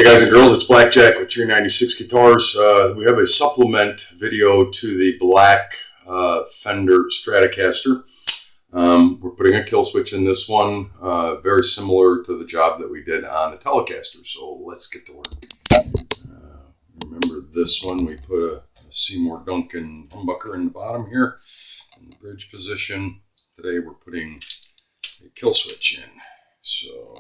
guys and girls, it's Blackjack with 396 Guitars. We have a supplement video to the black Fender Stratocaster. We're putting a kill switch in this one, very similar to the job that we did on the Telecaster. So let's get to work. Remember this one, we put a Seymour Duncan humbucker in the bottom here in the bridge position. Today we're putting a kill switch in. So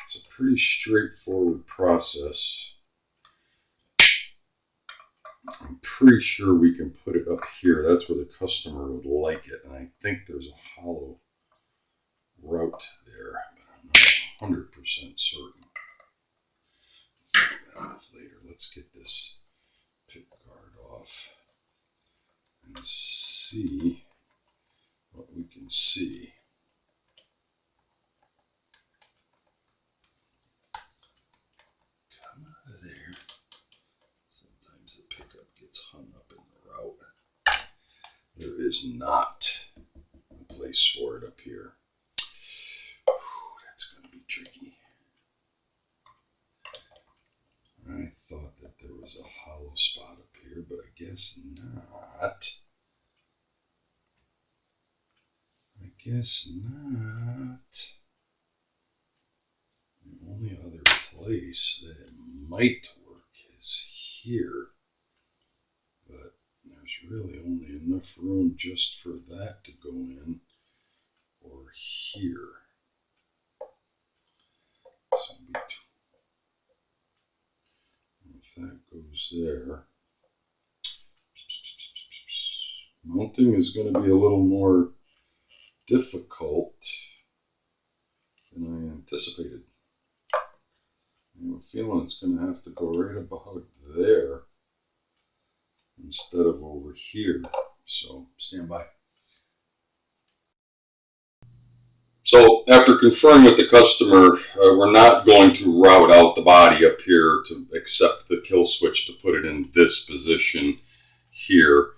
it's a pretty straightforward process. I'm pretty sure we can put it up here. That's where the customer would like it. And I think there's a hollow route there, but I'm not 100% certain. Later, let's get this pick guard off and see what we can see. Come out of there. Sometimes the pickup gets hung up in the route. There is not a place for it up here. Whew, that's going to be tricky. I thought that there was a hollow spot up here, but I guess not. The only other place that it might work is here, but there's really only enough room just for that to go in, or here. So if that goes there, mounting is going to be a little more difficult than I anticipated. I have a feeling it's going to have to go right about there instead of over here. So stand by. So after conferring with the customer, we're not going to route out the body up here to accept the kill switch to put it in this position here.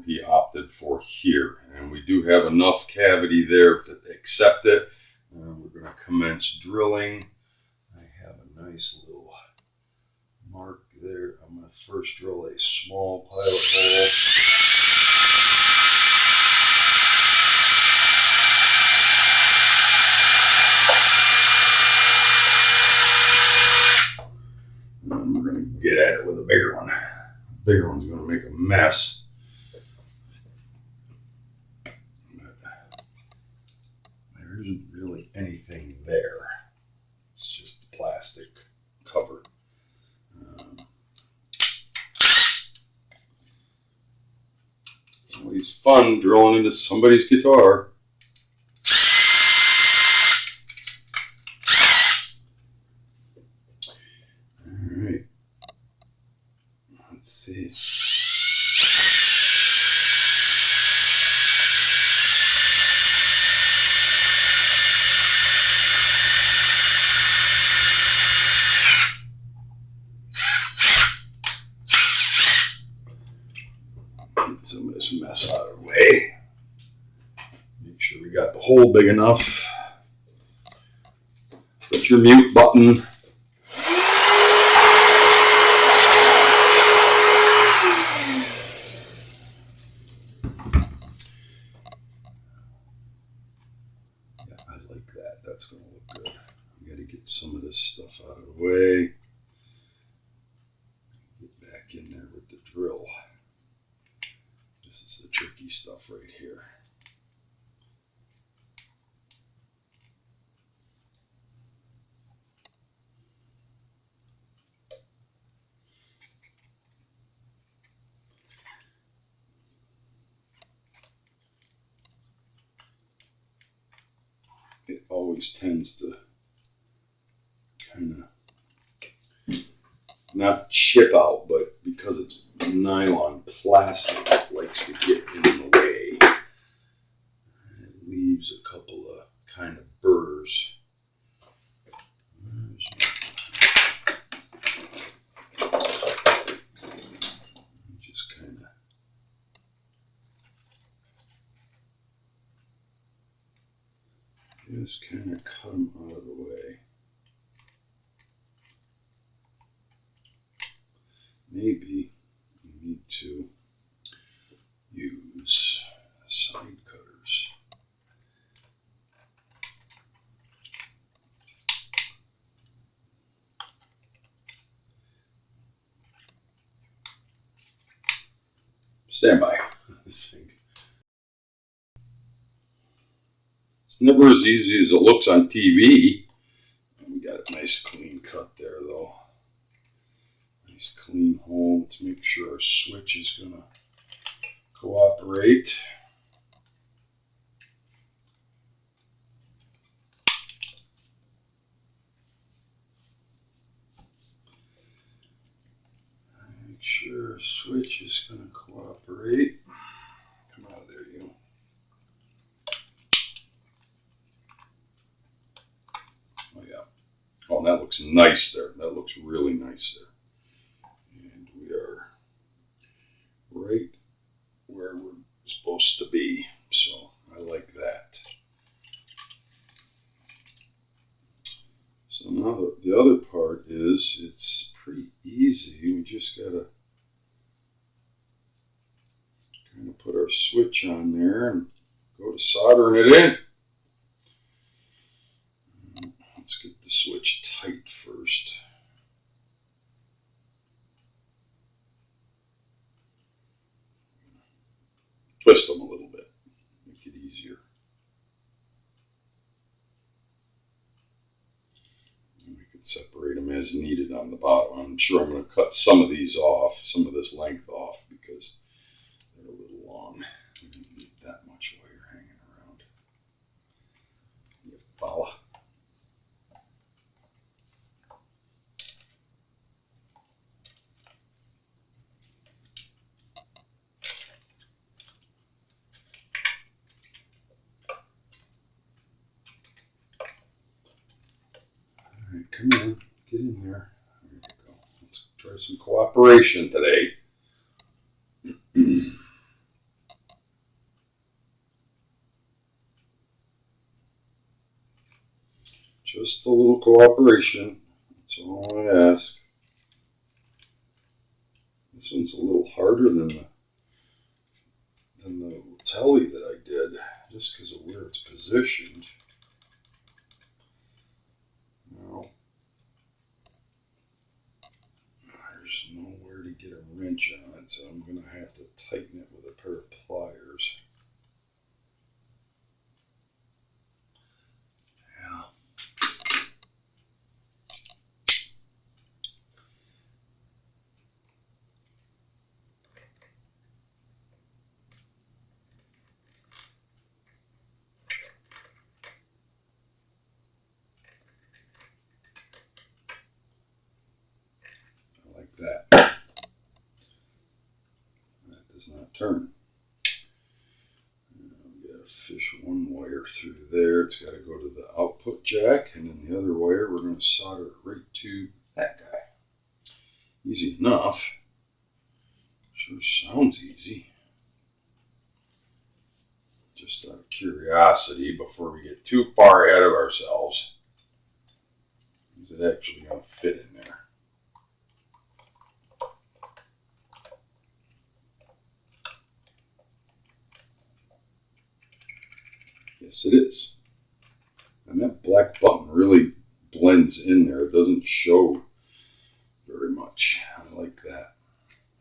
He opted for here, and we do have enough cavity there to accept it. We're going to commence drilling. I have a nice little mark there. I'm going to first drill a small pilot hole. And we're going to get at it with a bigger one. The bigger one's going to make a mess. There isn't really anything there. It's just the plastic cover. Always fun drilling into somebody's guitar. Alright. Let's see. Get some of this mess out of the way. Make sure we got the hole big enough. Put your mute button. Yeah, I like that. That's going to look good. We got to get some of this stuff out of the way. Get back in there with the drill. This is the tricky stuff right here. It always tends to kind of not chip out, but because it's nylon plastic, it likes to get in the way. And it leaves a couple of kind of burrs. Just kind of cut them out of the way. maybe we need to use side cutters. Stand by. This thing. It's never as easy as it looks on TV. We got a nice clean cut there though. Nice clean hole. Let's make sure our switch is going to cooperate. Make sure our switch is going to cooperate. Come out of there, you. Oh yeah. Oh, that looks nice there. That looks really nice there. And we are right where we're supposed to be. So I like that. So now the other part is it's pretty easy. We just gotta kind of put our switch on there and go to soldering it in. Let's get the switch tight first. Twist them a little bit, make it easier. And we can separate them as needed on the bottom. I'm sure I'm going to cut some of these off, some of this length off, because they're a little long. We don't need that much wire hanging around. You follow? Alright, come on, get in there. There you go. Let's try some cooperation today. Just a little cooperation. That's all I ask. This one's a little harder than the telly that I did, just because of where it's positioned. Now, there's nowhere to get a wrench on it, so I'm going to have to tighten it with a pair of pliers. Yeah. Like that. That does not turn. We got to fish one wire through there. It's got to go to the output jack, and then the other wire we're going to solder it right to that guy. Easy enough. Sure sounds easy. Just out of curiosity, before we get too far ahead of ourselves, is it actually going to fit in there? Yes, it is. And that black button really blends in there. It doesn't show very much. I like that.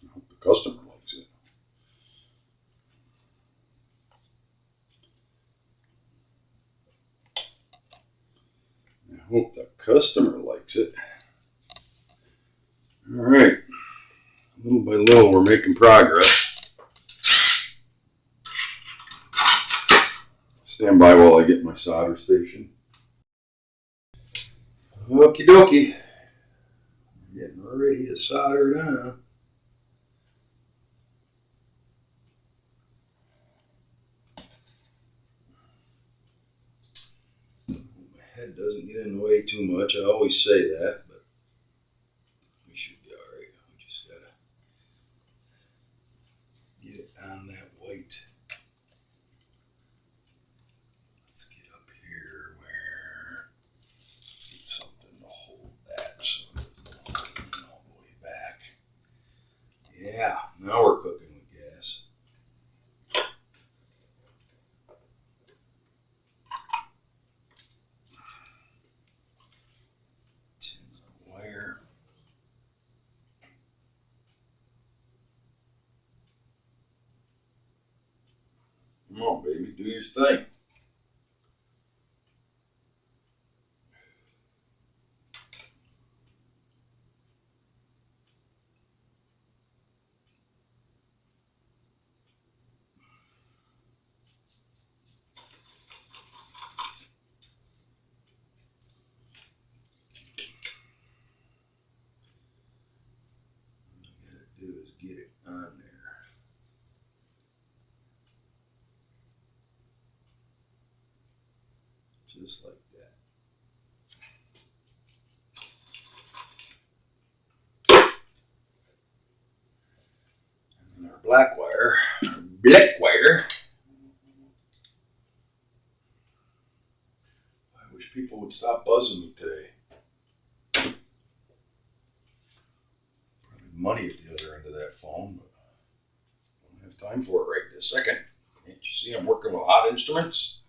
I hope the customer likes it. I hope the customer likes it. All right. Little by little, we're making progress. Stand by while I get my solder station. Okie dokie. Getting ready to solder it on. My head doesn't get in the way too much. I always say that, but we should be alright. We just gotta get it on that white. Let's get up here where, let's get something to hold that so it doesn't lean all the way back. baby. Do your thing. Do is get it on there. Just like that. And our black wire, I wish people would stop buzzing me today. Probably money at the other end of that phone, but I don't have time for it right this second. Can't you see I'm working with hot instruments?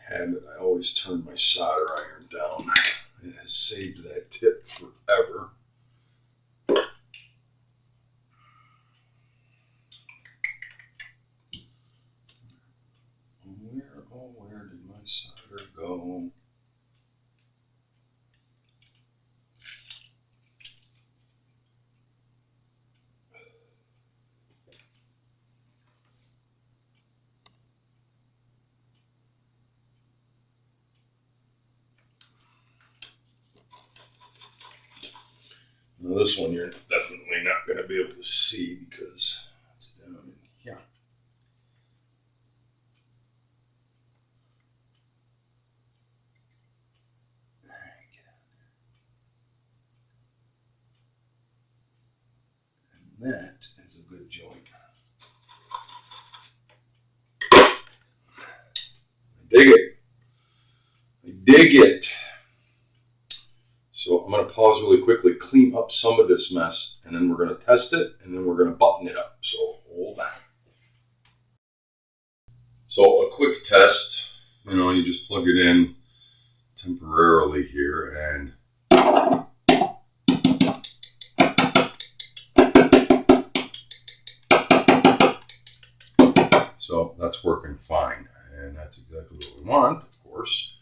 Habit, I always turn my solder iron down. It has saved that tip forever. Where did my solder go? Now this one you're definitely not going to be able to see because it's down in here. And that is a good joint. I dig it. I dig it. So I'm going to pause really quickly, clean up some of this mess, and then we're going to test it, and then we're going to button it up. So hold on. So a quick test, you just plug it in temporarily here, and so that's working fine, and that's exactly what we want, of course.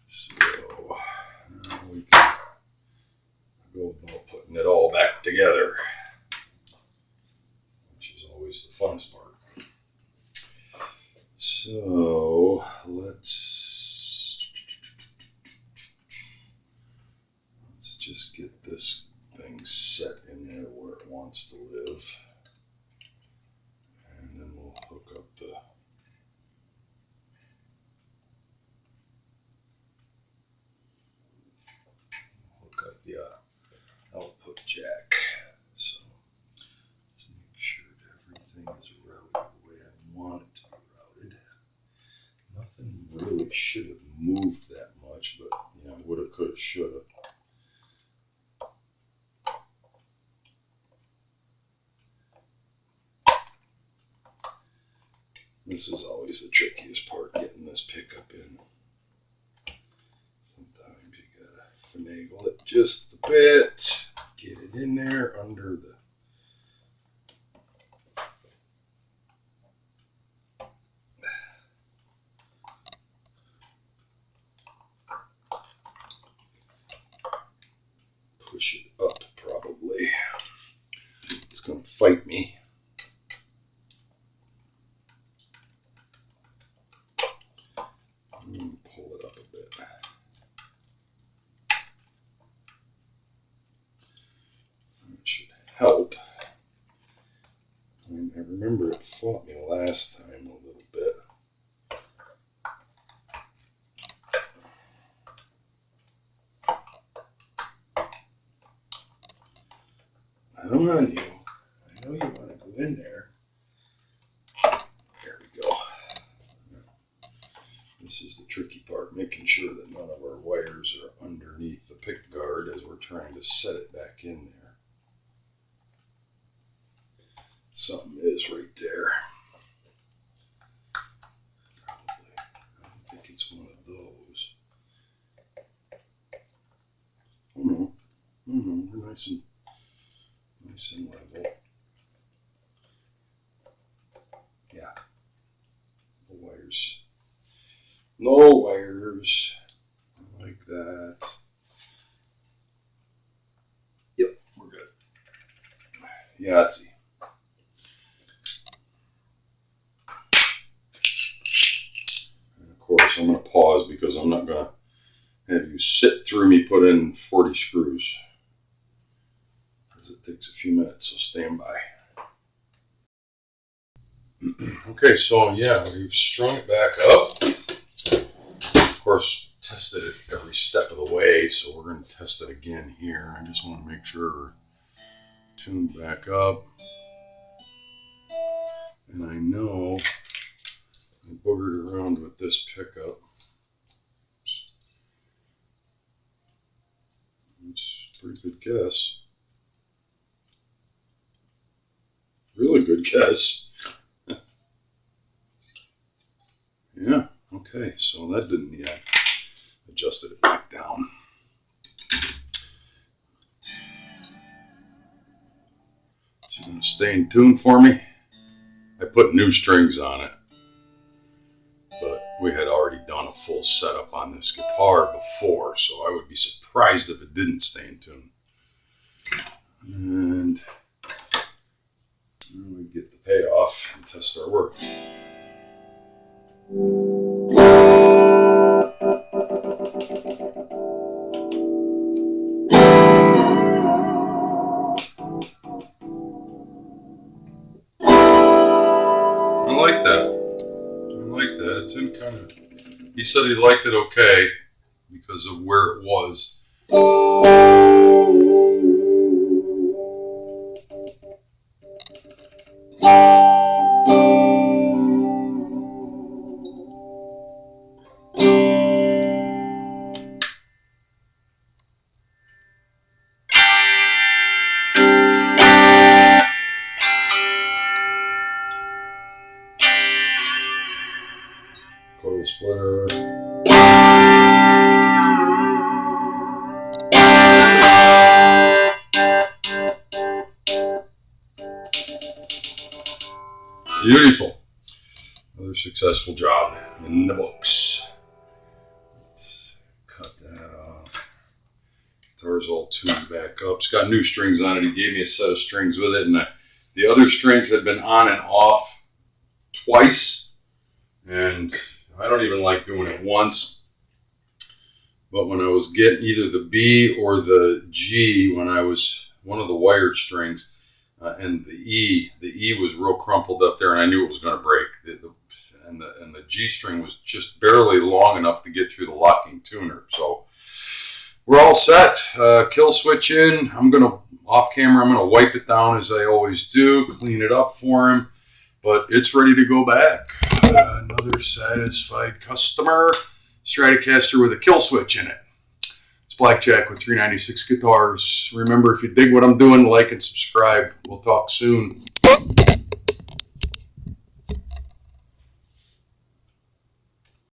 So now we can go about putting it all back together, which is always the funnest part. So let's just get this thing set in there where it wants to live, and then we'll hook up the output jack. So let's make sure everything is routed the way I want it to be routed. Nothing really should have moved that much, but woulda, coulda, shoulda. This is always the trickiest part, getting this pickup in. Sometimes you gotta finagle it just a bit. Get it in there under the push it up probably. It's gonna fight me. Pull it up a bit. That should help. I remember it fought me last time a little bit. I don't know you. I know you want to go in there. There we go. This is the tricky part, making sure that none of our wires are underneath the pick guard as we're trying to set it back in there. Something is right there. Probably. I don't think it's one of those. Oh no. Oh no, we're nice and level. Yeah. No wires. No wires. Like that. Yep, we're good. Yahtzee. And of course, I'm going to pause because I'm not going to have you sit through me put in 40 screws. Because it takes a few minutes, so stand by. Okay, so yeah, we've strung it back up. Of course, tested it every step of the way, so we're going to test it again here. I just want to make sure we're tuned back up. And I know I boogered around with this pickup. It's a pretty good guess. Really good guess. Yeah, okay, so that didn't yet. Adjusted it back down. So you're going to stay in tune for me? I put new strings on it, but we had already done a full setup on this guitar before, so I would be surprised if it didn't stay in tune. And we get the payoff and test our work. It's in kind of, he said he liked it okay because of where it was. Coil splitter. Beautiful. Another successful job in the books. Let's cut that off. Guitar's all tuned back up. It's got new strings on it. He gave me a set of strings with it, and the other strings had been on and off twice, and I don't even like doing it once. But when I was getting either the B or the G, when I was one of the wired strings, and the E was real crumpled up there, and I knew it was going to break. And the G string was just barely long enough to get through the locking tuner. So we're all set. Kill switch in. I'm going to, off camera, I'm going to wipe it down as I always do, clean it up for him. But it's ready to go back. Another satisfied customer. Stratocaster with a kill switch in it. It's Blackjack with 396 Guitars. Remember, if you dig what I'm doing, like and subscribe. We'll talk soon.